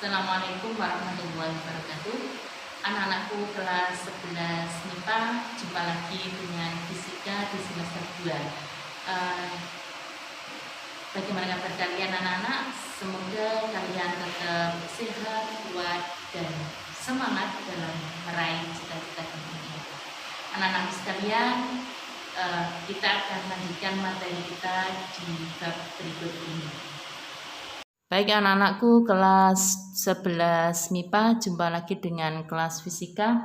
Assalamualaikum warahmatullahi wabarakatuh. Anak-anakku kelas 11 MIPA, jumpa lagi dengan fisika di semester 2. Bagaimana kabar kalian anak-anak? Semoga kalian tetap sehat, kuat, dan semangat dalam meraih cita-cita dunia. Anak-anak sekalian, kita akan lanjutkan materi kita di bab berikut ini. Baik anak-anakku kelas 11 MIPA, jumpa lagi dengan kelas fisika.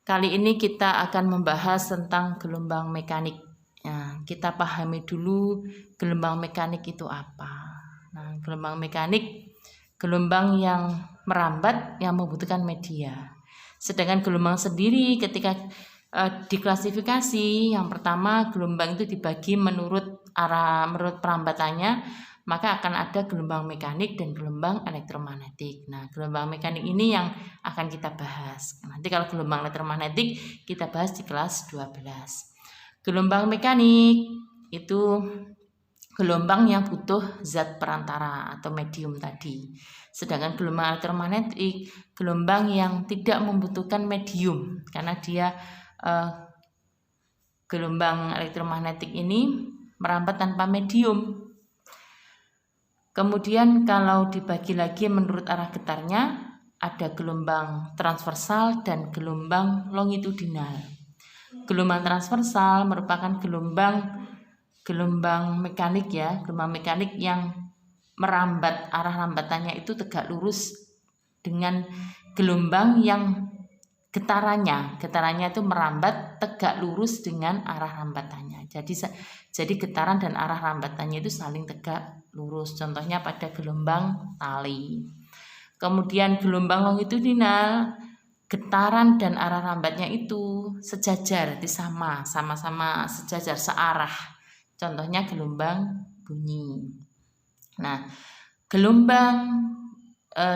Kali ini kita akan membahas tentang gelombang mekanik. Nah, kita pahami dulu gelombang mekanik itu apa. Nah, gelombang mekanik, gelombang yang merambat yang membutuhkan media. Sedangkan gelombang sendiri ketika diklasifikasi, yang pertama gelombang itu dibagi menurut perambatannya, maka akan ada gelombang mekanik dan gelombang elektromagnetik. Nah, gelombang mekanik ini yang akan kita bahas. Nanti kalau gelombang elektromagnetik kita bahas di kelas 12. Gelombang mekanik itu gelombang yang butuh zat perantara atau medium tadi. Sedangkan gelombang elektromagnetik gelombang yang tidak membutuhkan medium, karena dia gelombang elektromagnetik ini merambat tanpa medium. Kemudian kalau dibagi lagi menurut arah getarnya, ada gelombang transversal dan gelombang longitudinal. Gelombang transversal merupakan gelombang mekanik ya, gelombang mekanik yang merambat, arah rambatannya itu tegak lurus dengan gelombang yang getarannya itu merambat tegak lurus dengan arah rambatannya. Jadi getaran dan arah rambatannya itu saling tegak lurus. Contohnya pada gelombang tali. Kemudian gelombang longitudinal, getaran dan arah rambatnya itu sejajar, sama-sama sejajar, searah. Contohnya gelombang bunyi. Nah, gelombang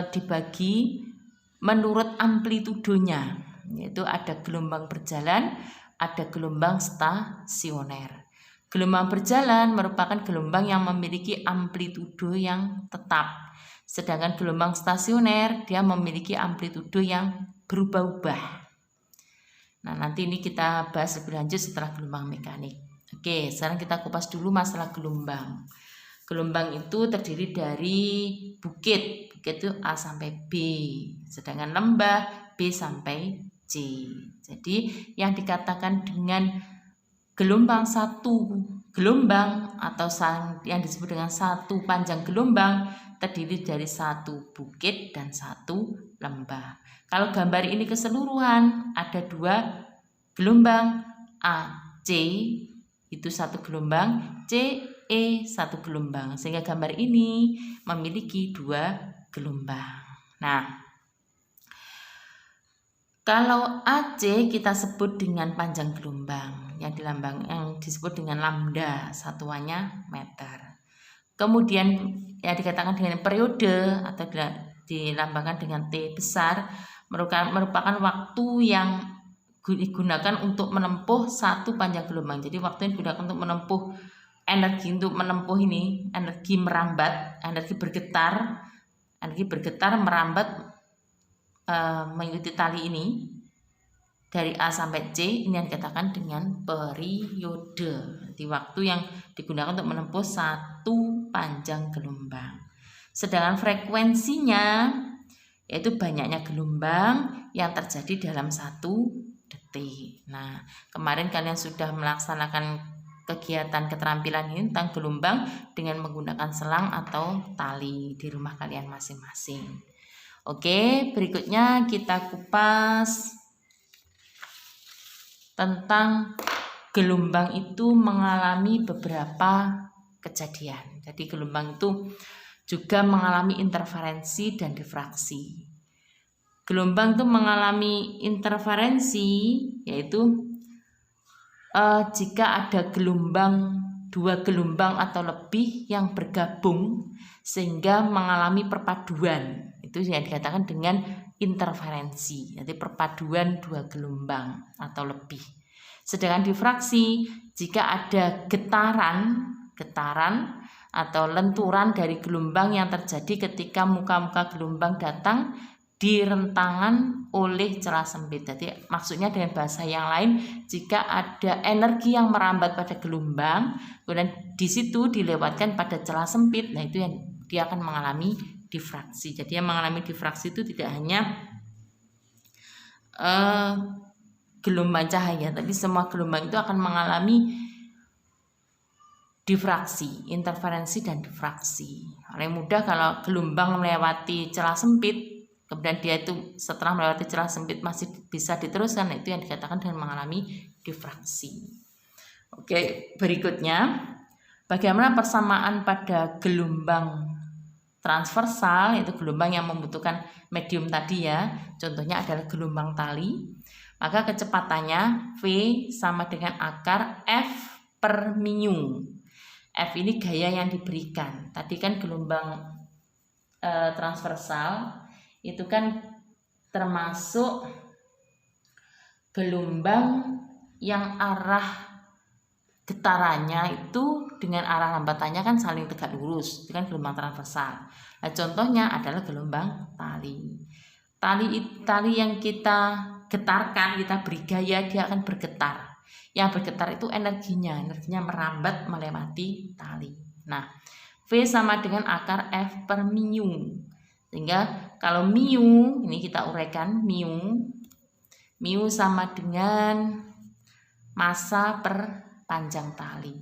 dibagi menurut amplitudonya, yaitu ada gelombang berjalan, ada gelombang stasioner. Gelombang berjalan merupakan gelombang yang memiliki amplitudo yang tetap. Sedangkan gelombang stasioner dia memiliki amplitudo yang berubah-ubah. Nah, nanti ini kita bahas lebih lanjut setelah gelombang mekanik. Oke, sekarang kita kupas dulu masalah gelombang. Gelombang itu terdiri dari bukit itu A sampai B, sedangkan lembah B sampai C. Jadi yang dikatakan dengan gelombang satu gelombang atau yang disebut dengan satu panjang gelombang terdiri dari satu bukit dan satu lembah. Kalau gambar ini keseluruhan ada dua gelombang, AC itu satu gelombang, CE satu gelombang, sehingga gambar ini memiliki dua gelombang. Nah, kalau AC kita sebut dengan panjang gelombang yang disebut dengan lambda, satuannya meter. Kemudian yang dikatakan dengan periode atau dilambangkan dengan T besar merupakan waktu yang digunakan untuk menempuh satu panjang gelombang. Jadi waktu yang digunakan untuk menempuh energi energi merambat, energi bergetar merambat mengikuti tali ini dari A sampai C, ini yang dikatakan dengan periode. Jadi waktu yang digunakan untuk menempuh satu panjang gelombang. Sedangkan frekuensinya yaitu banyaknya gelombang yang terjadi dalam satu detik. Nah, kemarin kalian sudah melaksanakan kegiatan keterampilan ini tentang gelombang dengan menggunakan selang atau tali di rumah kalian masing-masing. Oke, berikutnya kita kupas tentang gelombang itu mengalami beberapa kejadian. Jadi gelombang itu juga mengalami interferensi dan difraksi. Gelombang itu mengalami interferensi yaitu jika ada dua gelombang atau lebih yang bergabung sehingga mengalami perpaduan. Itu yang dikatakan dengan interferensi, jadi perpaduan dua gelombang atau lebih. Sedangkan difraksi jika ada getaran atau lenturan dari gelombang yang terjadi ketika muka-muka gelombang datang direntangan oleh celah sempit. Jadi maksudnya dengan bahasa yang lain, jika ada energi yang merambat pada gelombang, kemudian di situ dilewatkan pada celah sempit, nah itu yang dia akan mengalami difraksi. Jadi yang mengalami difraksi itu tidak hanya gelombang cahaya, tapi semua gelombang itu akan mengalami difraksi, interferensi dan difraksi. Paling mudah kalau gelombang melewati celah sempit, kemudian dia itu setelah melewati celah sempit masih bisa diteruskan, itu yang dikatakan dengan mengalami difraksi. Oke, berikutnya bagaimana persamaan pada gelombang transversal, yaitu gelombang yang membutuhkan medium tadi ya. Contohnya adalah gelombang tali. Maka kecepatannya V sama dengan akar F per mu. F ini gaya yang diberikan. Tadi kan gelombang transversal itu kan termasuk gelombang yang arah getarannya itu dengan arah hambatannya kan saling tegak lurus. Itu kan gelombang transversal. Nah, contohnya adalah gelombang tali. Tali yang kita getarkan, kita beri gaya, dia akan bergetar. Yang bergetar itu energinya merambat melewati tali. Nah, V sama dengan akar F per mu. Sehingga kalau mu, ini kita uraikan, mu sama dengan massa per panjang tali.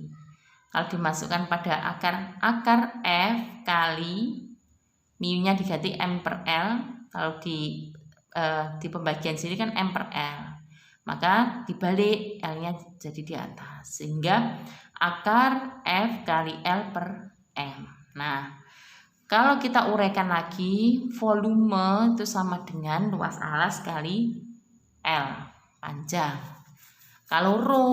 Kalau dimasukkan pada akar F kali mu-nya diganti M per L. Kalau di pembagian sini kan M per L. Maka dibalik L-nya jadi di atas, sehingga akar F kali L per M. Nah, kalau kita uraikan lagi, volume itu sama dengan luas alas kali L panjang. Kalau rho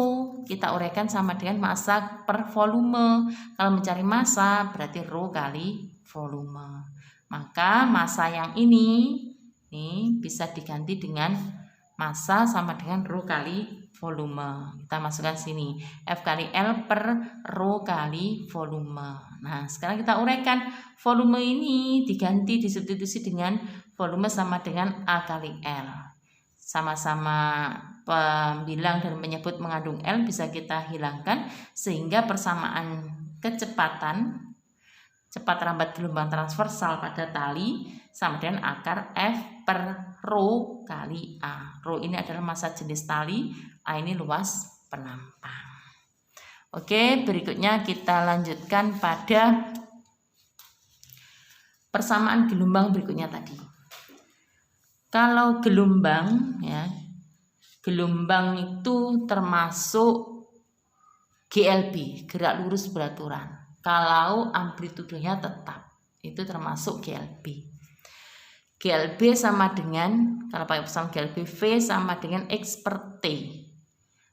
kita uraikan sama dengan massa per volume. Kalau mencari massa berarti rho kali volume. Maka massa yang ini bisa diganti dengan massa sama dengan rho kali volume. Kita masukkan sini F kali L per rho kali volume. Nah, sekarang kita uraikan volume ini diganti disubstitusi dengan volume sama dengan A kali L. Sama-sama pembilang dan menyebut mengandung L bisa kita hilangkan, sehingga persamaan kecepatan cepat rambat gelombang transversal pada tali sama dengan akar F per rho kali A. Rho ini adalah massa jenis tali, A ini luas penampang. Oke, berikutnya kita lanjutkan pada persamaan gelombang berikutnya tadi. Kalau gelombang ya, gelombang itu termasuk GLB, gerak lurus beraturan. Kalau amplitudenya tetap, itu termasuk GLB. GLB sama dengan, kalau pakai persamaan GLB, V sama dengan X per T.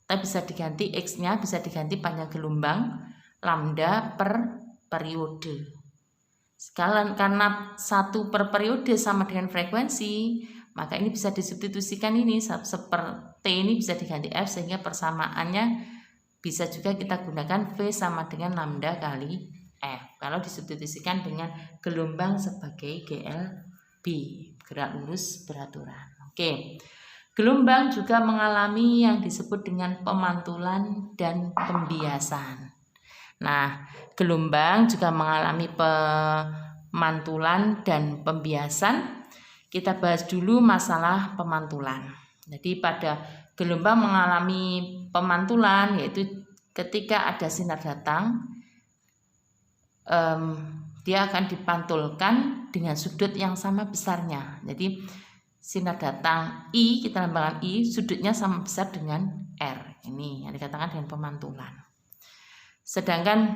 Kita bisa diganti X-nya, bisa diganti panjang gelombang, lambda per periode. Sekalian karena 1 per periode sama dengan frekuensi, maka ini bisa disubstitusikan, ini 1 per T ini bisa diganti F, sehingga persamaannya bisa juga kita gunakan V sama dengan lambda kali F. Kalau disubstitusikan dengan gelombang sebagai GLB, gerak lurus beraturan. Oke. Gelombang juga mengalami yang disebut dengan pemantulan dan pembiasan. Nah, gelombang juga mengalami pemantulan dan pembiasan. Kita bahas dulu masalah pemantulan. Jadi pada gelombang mengalami pemantulan, yaitu ketika ada sinar datang, dia akan dipantulkan dengan sudut yang sama besarnya. Jadi sinar datang I, kita lambangkan I, sudutnya sama besar dengan R. Ini yang dikatakan dengan pemantulan. Sedangkan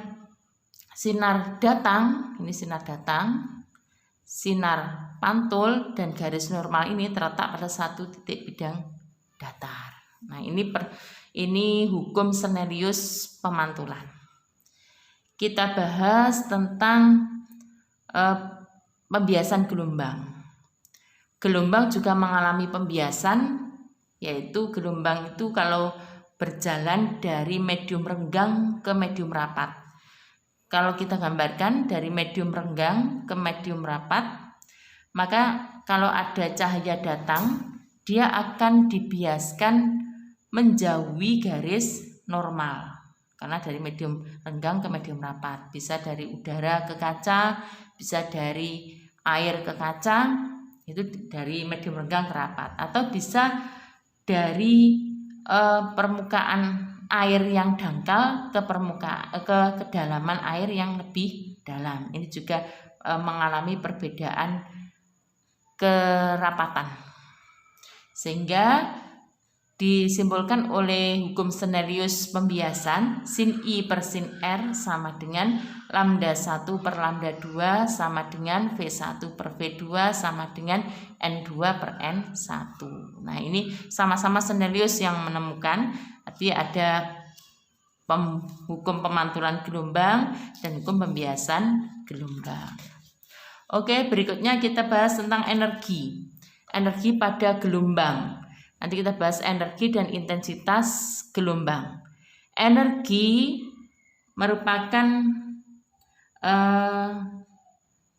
sinar datang, ini sinar datang, sinar pantul dan garis normal ini terletak pada satu titik bidang datar. Nah, ini hukum Snellius pemantulan. Kita bahas tentang pembiasan gelombang. Gelombang juga mengalami pembiasan, yaitu gelombang itu kalau berjalan dari medium renggang ke medium rapat. kalau kita gambarkan dari medium renggang ke medium rapat, maka kalau ada cahaya datang, dia akan dibiaskan menjauhi garis normal. Karena dari medium renggang ke medium rapat, bisa dari udara ke kaca, bisa dari air ke kaca, itu dari medium renggang ke rapat, atau bisa dari permukaan air yang dangkal ke kedalaman air yang lebih dalam. Ini juga mengalami perbedaan kerapatan, sehingga disimbolkan oleh hukum Snellius pembiasan, sin I per sin R sama dengan lambda 1 per lambda 2 sama dengan V1 per V2 sama dengan N2 per N1. Nah, ini sama-sama Snellius yang menemukan, tapi ada hukum pemantulan gelombang dan hukum pembiasan gelombang. Oke, berikutnya kita bahas tentang energi. Energi pada gelombang. Nanti kita bahas energi dan intensitas gelombang. Energi merupakan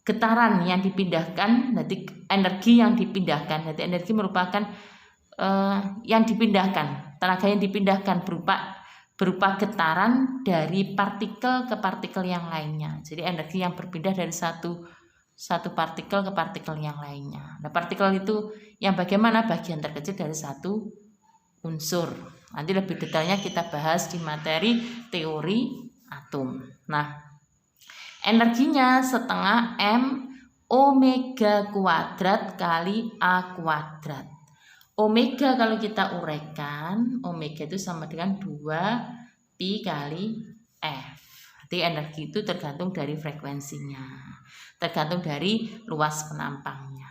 getaran yang dipindahkan, nanti energi yang dipindahkan. Nanti energi merupakan yang dipindahkan, tenaga yang dipindahkan berupa getaran dari partikel ke partikel yang lainnya. Jadi energi yang berpindah dari satu partikel ke partikel yang lainnya. Nah, partikel itu yang bagaimana? Bagian terkecil dari satu unsur. Nanti lebih detailnya kita bahas di materi teori atom. Nah, energinya setengah M omega kuadrat kali A kuadrat. Omega kalau kita uraikan, omega itu sama dengan 2pi kali F. Jadi energi itu tergantung dari frekuensinya, tergantung dari luas penampangnya.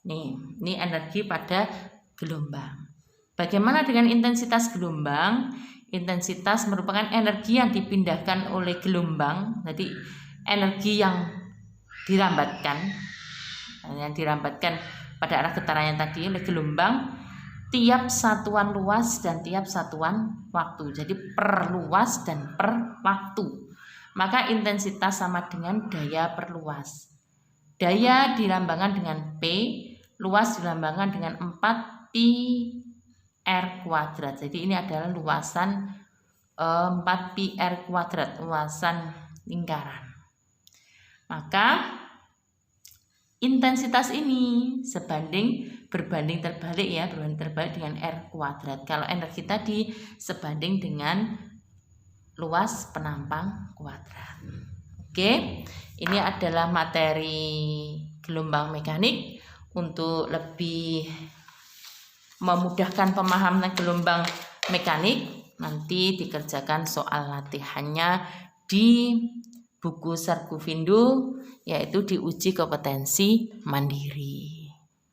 Ini energi pada gelombang. Bagaimana dengan intensitas gelombang? Intensitas merupakan energi yang dipindahkan oleh gelombang. Jadi energi yang dirambatkan pada arah getaran yang tadi oleh gelombang tiap satuan luas dan tiap satuan waktu. Jadi per luas dan per waktu. Maka intensitas sama dengan daya per luas. Daya dilambangkan dengan P, luas dilambangkan dengan 4pi R kuadrat. Jadi ini adalah luasan 4pi R kuadrat, luasan lingkaran. Maka intensitas ini berbanding terbalik dengan R kuadrat. Kalau energi tadi sebanding dengan luas penampang kuadrat. Oke, ini adalah materi gelombang mekanik. Untuk lebih memudahkan pemahaman gelombang mekanik, nanti dikerjakan soal latihannya di buku Sarkuvindo, yaitu diuji kompetensi mandiri.